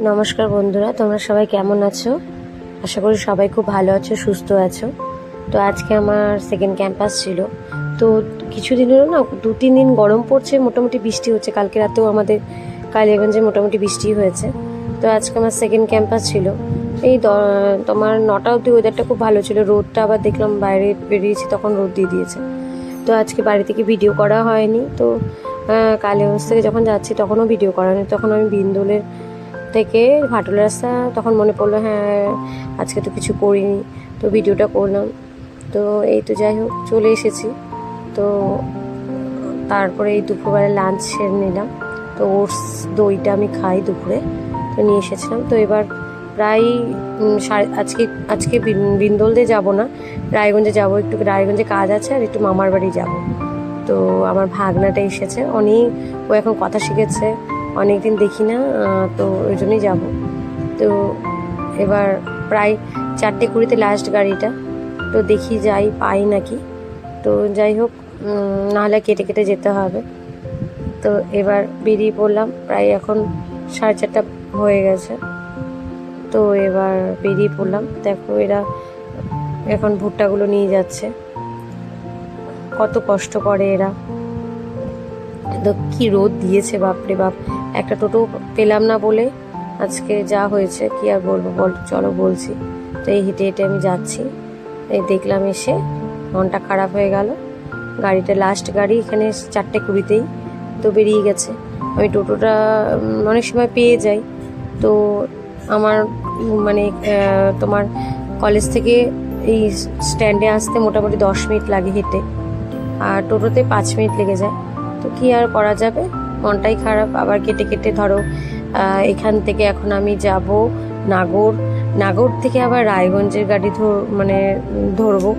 নমস্কার বন্ধুরা, তোমরা সবাই কেমন আছো? আশা করি সবাই খুব ভালো আছো, সুস্থ আছো। তো আজকে আমার সেকেন্ড ক্যাম্পাস ছিল। তো কিছুদিন হলো না, 2-3 দিন গরম পড়ছে, মোটামুটি বৃষ্টি হচ্ছে। কালকে রাতেও আমাদের কালিয়াগঞ্জে মোটামুটি বৃষ্টি হয়েছে। তো আজকে আমার সেকেন্ড ক্যাম্পাস ছিল। এই তোমার 9টা অবধি ওয়েদারটা খুব ভালো ছিল। রোদটা আবার দেখলাম, বাইরে বেরিয়েছি তখন রোদ দিয়ে দিয়েছে। তো আজকে বাড়ি থেকে ভিডিও করা হয়নি। তো কালিয়াগঞ্জ থেকে যখন যাচ্ছি তখনও ভিডিও করা হয়নি। তখন আমি বিন্দুলের থেকে ভাটুল রাস্তা, তখন মনে পড়লো হ্যাঁ আজকে তো কিছু করিনি, তো ভিডিওটা করলাম। তো এই তো যাই হোক, চলে এসেছি। তো তারপরে এই দুপুরবেলা লাঞ্চ সেরে নিলাম। তো ওটস দইটা আমি খাই দুপুরে, তো নিয়ে এসেছিলাম। তো এবার প্রায় আজকে বিন্দলদে যাব না, রায়গঞ্জে যাব। একটু রায়গঞ্জে কাজ আছে আর একটু মামার বাড়ি যাব। তো আমার ভাগনাটা এসেছে, ও এখন কথা শিখেছে, অনেকদিন দেখি না, তো ওই জন্যই যাবো। তো এবার প্রায় 4:20 লাস্ট গাড়িটা, তো দেখি যাই পাই নাকি। তো যাই হোক, নাহলে কেটে কেটে যেতে হবে। তো এবার বেরিয়ে পড়লাম, প্রায় এখন 4:30 হয়ে গেছে। তো এবার বেরিয়ে পড়লাম। দেখো এরা এখন ভুট্টাগুলো নিয়ে যাচ্ছে, কত কষ্ট করে এরা। তো কি রোদ দিয়েছে বাপরে বাপ। একটা টোটো পেলাম না বলে আজকে যা হয়েছে, কি আর বলবো বল, চলো বলছি। তো এই হেঁটে হেঁটে আমি যাচ্ছি, এই দেখলাম এসে মনটা খারাপ হয়ে গেল। গাড়িটা লাস্ট গাড়ি এখানে 4:20 তো বেরিয়ে গেছে। আমি টোটোটা অনেক সময় পেয়ে যাই। তো আমার মানে তোমার কলেজ থেকে এই স্ট্যান্ডে আসতে মোটামুটি 10 মিনিট লাগে হেঁটে, আর টোটোতে 5 মিনিট লেগে যায়। তো কি আর করা যাবে, মনটাই খারাপ। আবার কেটে কেটে ধরো এখান থেকে এখন আমি যাব নাগর থেকে আবার রায়গঞ্জের গাড়ি ধরবো।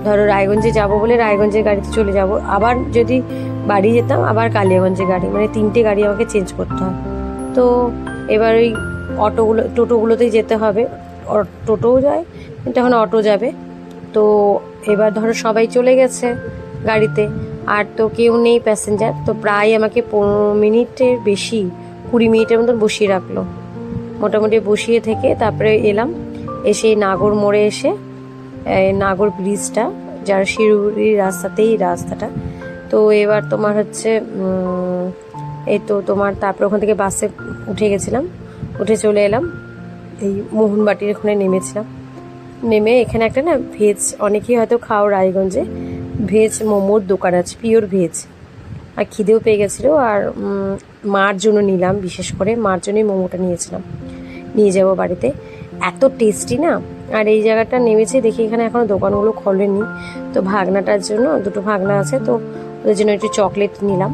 ধরো রায়গঞ্জে যাব বলে রায়গঞ্জের গাড়িতে চলে যাব। আবার যদি বাড়ি যেতাম আবার কালিয়াগঞ্জের গাড়ি, মানে 3টে গাড়ি আমাকে চেঞ্জ করতে হয়। তো এবার ওই টোটোগুলোতেই যেতে হবে। টোটোও যায়, কিন্তু এখন অটো যাবে। তো এবার ধরো সবাই চলে গেছে গাড়িতে, আর তো কেউ নেই প্যাসেঞ্জার। তো প্রায় আমাকে 15 মিনিটের বেশি, 20 মিনিটের মতন বসিয়ে রাখলো। মোটামুটি বসিয়ে থেকে তারপরে এলাম। এসে নাগর মোড়ে এসে নাগর ব্রিজটা, যার শিরুরির রাস্তাতেই রাস্তাটা। তো এবার তোমার হচ্ছে এই তো তোমার তারপরে ওখান থেকে বাসে উঠে গেছিলাম, উঠে চলে এলাম এই মোহনবাটির ওখানে নেমেছিলাম। নেমে এখানে একটা না ভেজ, অনেকেই হয়তো খাও রায়গঞ্জে, ভেজ মোমোর দোকান আছে, পিওর ভেজ। আর খিদেও পেয়ে গেছিলো, আর মার জন্য নিলাম, বিশেষ করে মার জন্যই মোমোটা নিয়ে যাব বাড়িতে। এত টেস্টি না। আর এই জায়গাটা নেমেছে দেখি এখানে এখনও দোকানগুলো খোলেনি। তো ভাগনাটার জন্য, 2টো ভাগনা আছে, তো ওদের জন্য একটু চকলেট নিলাম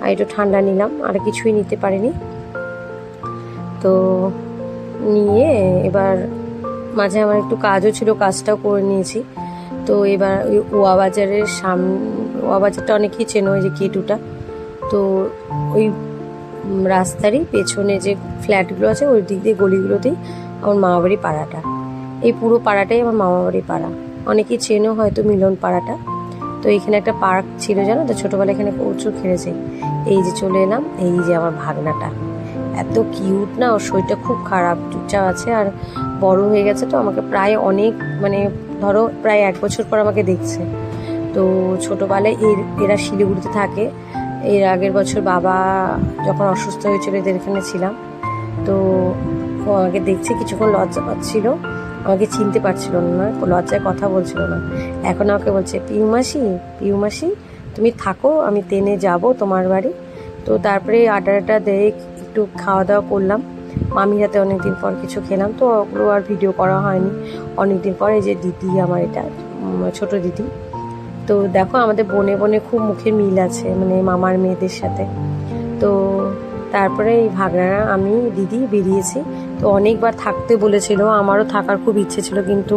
আর একটু ঠান্ডা নিলাম, আর কিছুই নিতে পারিনি। তো নিয়ে এবার মাঝে আমার একটু কাজও ছিল, কাজটাও করে নিয়েছি। তো এবার ওই ওয়া বাজারটা অনেকেই চেনো, ওই যে কেটুটা। তো ওই রাস্তারই পেছনে যে ফ্ল্যাটগুলো আছে ওই দিক দিয়ে গলিগুলোতেই আমার মামাবাড়ি পাড়াটা। এই পুরো পাড়াটাই আমার মামাবাড়ি পাড়া, অনেকেই চেনো হয়তো মিলন পাড়াটা। তো এইখানে একটা পার্ক ছিল জানো তো, ছোটোবেলা এখানে প্রচুর খেলেছে। এই যে চলে এলাম, এই যে আমার ভাগনাটা, এত কিউট না। ওর শরীরটা খুব খারাপ, চুপচাপ আছে, আর বড় হয়ে গেছে। তো আমাকে প্রায় ধরো প্রায় 1 বছর পর আমাকে দেখছে। তো ছোটোবেলায় এরা শিলিগুড়িতে থাকে। এর আগের বছর বাবা যখন অসুস্থ হয়েছিল এদের এখানে ছিলাম। তো ও আমাকে দেখছে, কিছুক্ষণ লজ্জা পাচ্ছিল, আমাকে চিনতে পারছিল না, লজ্জায় কথা বলছিল না। এখন আমাকে বলছে পিউমাসি তুমি থাকো, আমি ট্রেনে যাব তোমার বাড়ি। তো তারপরে আড্ডা দিয়ে একটু খাওয়া দাওয়া করলাম, মামির হাতে অনেকদিন পর কিছু খেলাম। তো ওগুলো আর ভিডিও করা হয়নি অনেকদিন পর। এই যে দিদি আমার, এটা ছোট দিদি। তো দেখো আমাদের বনে বনে খুব মুখের মিল আছে, মানে মামার মেয়েদের সাথে। তো তারপরে এই ভাগনারা আমি দিদি বেরিয়েছি। তো অনেকবার থাকতে বলেছিল, আমারও থাকার খুব ইচ্ছে ছিল, কিন্তু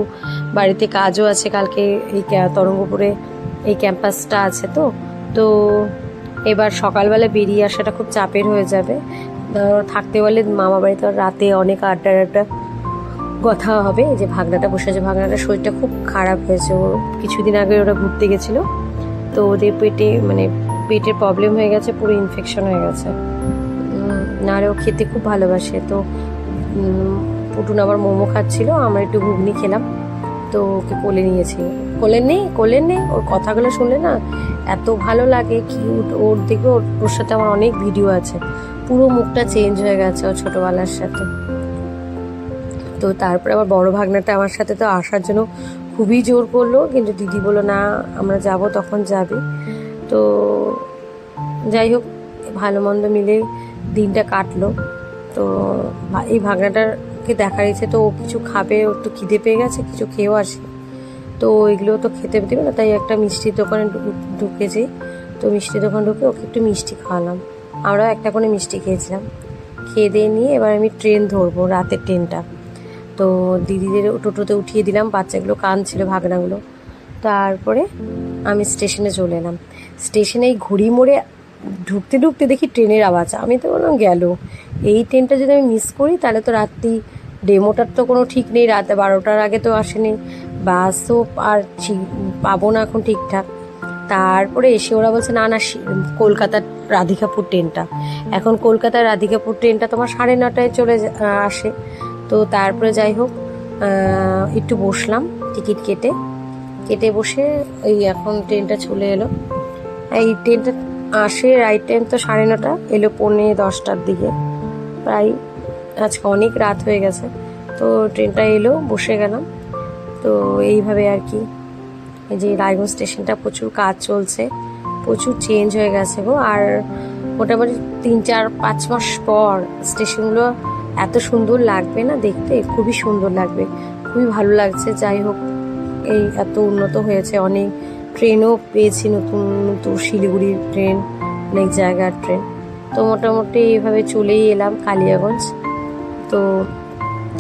বাড়িতে কাজও আছে। কালকে এই তরঙ্গপুরে এই ক্যাম্পাসটা আছে। তো এবার সকালবেলা বেরিয়ে আসাটা খুব চাপের হয়ে যাবে। থাকতে বলে মামা বাড়িতে রাতে অনেক আড্ডা কথা হবে। যে ভাগনাটা বসে আছে, ভাগনাটার শরীরটা খুব খারাপ হয়েছে। ও কিছুদিন আগে ওরা ঘুরতে গেছিলো, তো ওদের পেটের প্রবলেম হয়ে গেছে, পুরো ইনফেকশন হয়ে গেছে। নাহলে ও খেতে খুব ভালোবাসে। তো পুটুন আবার মোমো খাচ্ছিল, আমরা একটু ঘুগনি খেলাম। তো ওকে কোলে নিয়েছি। কোলে নেই, ওর কথাগুলো শুনলে না এত ভালো লাগে, কিউট। ওর দেখবে ওর সাথে আমার অনেক ভিডিও আছে, পুরো মুখটা চেঞ্জ হয়ে গেছে ওর ছোটোবেলার সাথে। তো তারপরে আমার বড় ভাগনাটা আমার সাথে তো আসার জন্য খুবই জোর করলো, কিন্তু দিদি বললো না আমরা যাব, তখন যাবে। তো যাই হোক, ভালো মন্দ মিলে দিনটা কাটলো। তো এই ভাগনাটাকে দেখার ইচ্ছে, তো ও কিছু খাবে, ওর তো খিদে পেয়ে গেছে, কিছু খেয়েও আসে। তো এগুলো তো খেতে দেবে না, তাই একটা মিষ্টির দোকানে ঢুকেছি। তো মিষ্টির দোকান ঢুকে ওকে একটু মিষ্টি খাওয়ালাম, আমরাও একটা করে মিষ্টি খেয়েছিলাম। খেয়ে দিয়ে নিয়ে এবার আমি ট্রেন ধরবো, রাতের ট্রেনটা। তো দিদিদের টোটোতে উঠিয়ে দিলাম, বাচ্চাগুলো কাঁদছিল, ভাগনাগুলো। তারপরে আমি স্টেশনে চলে এলাম। স্টেশনে এই ঘড়ি মোড়ে ঢুকতে ঢুকতে দেখি ট্রেনের আওয়াজ। আমি তো বললাম গেল, এই ট্রেনটা যদি আমি মিস করি তাহলে তো রাত্রি ডেমোটার তো কোনো ঠিক নেই, রাত 12টার আগে তো আসেনি, বাসও আর পাবো না এখন ঠিকঠাক। তারপরে এসে ওরা বলছে না না, কলকাতার রাধিকাপুর ট্রেনটা, এখন কলকাতার রাধিকাপুর ট্রেনটা তোমার 9:30টায় আসে। তো তারপরে যাই হোক, একটু বসলাম টিকিট কেটে বসে এই এখন ট্রেনটা চলে এলো। এই ট্রেনটা আসে রাইট টাইম তো 9:30, এলো 9:45টার দিকে প্রায়। আজকে অনেক রাত হয়ে গেছে। তো ট্রেনটা এলো, বসে গেলাম। তো এইভাবে আর কি। এই যে রায়গঞ্জ স্টেশনটা প্রচুর কাজ চলছে, প্রচুর চেঞ্জ হয়ে গেছে গো। আর মোটামুটি 3-4-5 মাস পর স্টেশনগুলো এত সুন্দর লাগবে না দেখতে, খুবই সুন্দর লাগবে, খুবই ভালো লাগছে। যাই হোক, এই এত উন্নত হয়েছে, অনেক ট্রেনও পেয়েছি, নতুন নতুন শিলিগুড়ির ট্রেন, অনেক জায়গার ট্রেন। তো মোটামুটি এইভাবে চলেই এলাম কালিয়াগঞ্জ। তো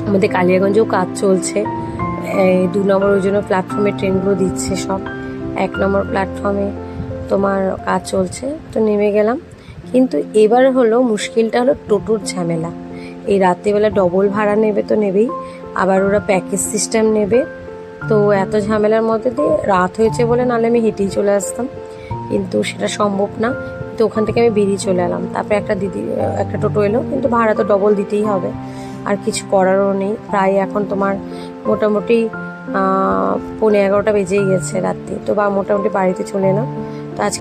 আমাদের কালিয়াগঞ্জেও কাজ চলছে, 2 নম্বর ওই জন্য প্ল্যাটফর্মে ট্রেনগুলো দিচ্ছে সব। 1 নম্বর প্ল্যাটফর্মে তোমার কাজ চলছে। তো নেমে গেলাম, কিন্তু এবার হলো মুশকিলটা হলো টোটোর ঝামেলা। এই রাত্রিবেলা ডবল ভাড়া নেবে তো নেবেই, আবার ওরা প্যাকেজ সিস্টেম নেবে। তো এত ঝামেলার মধ্যে দিয়ে রাত হয়েছে বলে, নাহলে আমি হেঁটেই চলে আসতাম, কিন্তু সেটা সম্ভব না। তো ওখান থেকে আমি বেরিয়ে চলে এলাম। তারপরে একটা টোটো এলো, কিন্তু ভাড়া তো ডবল দিতেই হবে, আর কিছু করারও নেই। প্রায় এখন তোমার মোটামুটি 11:15 বেজেই গেছে রাত্রি। তো মোটামুটি বাড়িতে চলে এলাম।